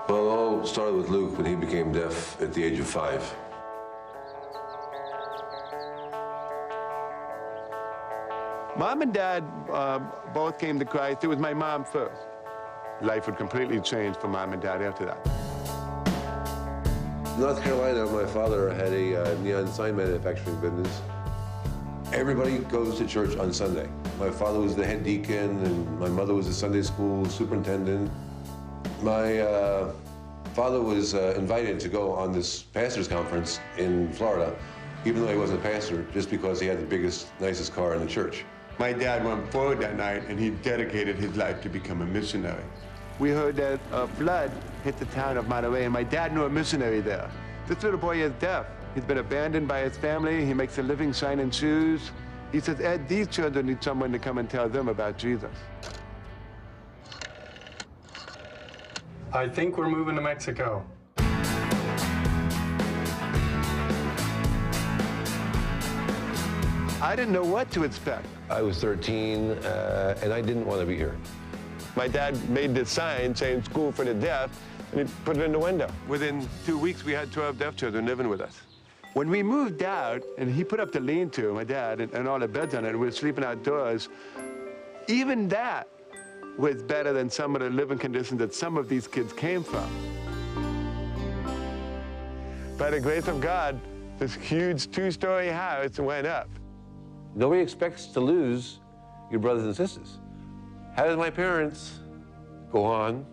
Well, it all started with Luke when he became deaf at the age of 5. Mom and Dad both came to Christ. It was my mom first. Life would completely change for Mom and Dad after that. In North Carolina, my father had a neon sign manufacturing business. Everybody goes to church on Sunday. My father was the head deacon, and my mother was the Sunday school superintendent. My father was invited to go on this pastor's conference in Florida, even though he wasn't a pastor, just because he had the biggest, nicest car in the church. My dad went forward that night, and he dedicated his life to become a missionary. We heard that a flood hit the town of Monterey, and my dad knew a missionary there. This little boy is deaf. He's been abandoned by his family. He makes a living shining shoes. He says, Ed, these children need someone to come and tell them about Jesus. I think we're moving to Mexico. I didn't know what to expect. I was 13, and I didn't want to be here. My dad made this sign saying school for the deaf, and he put it in the window. Within 2 weeks, we had 12 deaf children living with us. When we moved out, and he put up the lean-to, my dad, and all the beds on it, and we were sleeping outdoors, even that was better than some of the living conditions that some of these kids came from. By the grace of God, this huge 2-story house went up. Nobody expects to lose your brothers and sisters. How did my parents go on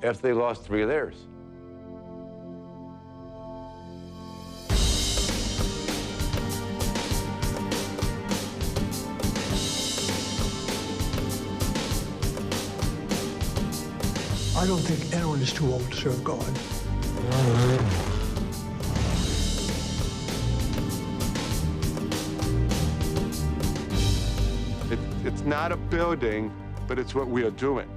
after they lost 3 of theirs? I don't think anyone is too old to serve God. It's not a building, but it's what we are doing.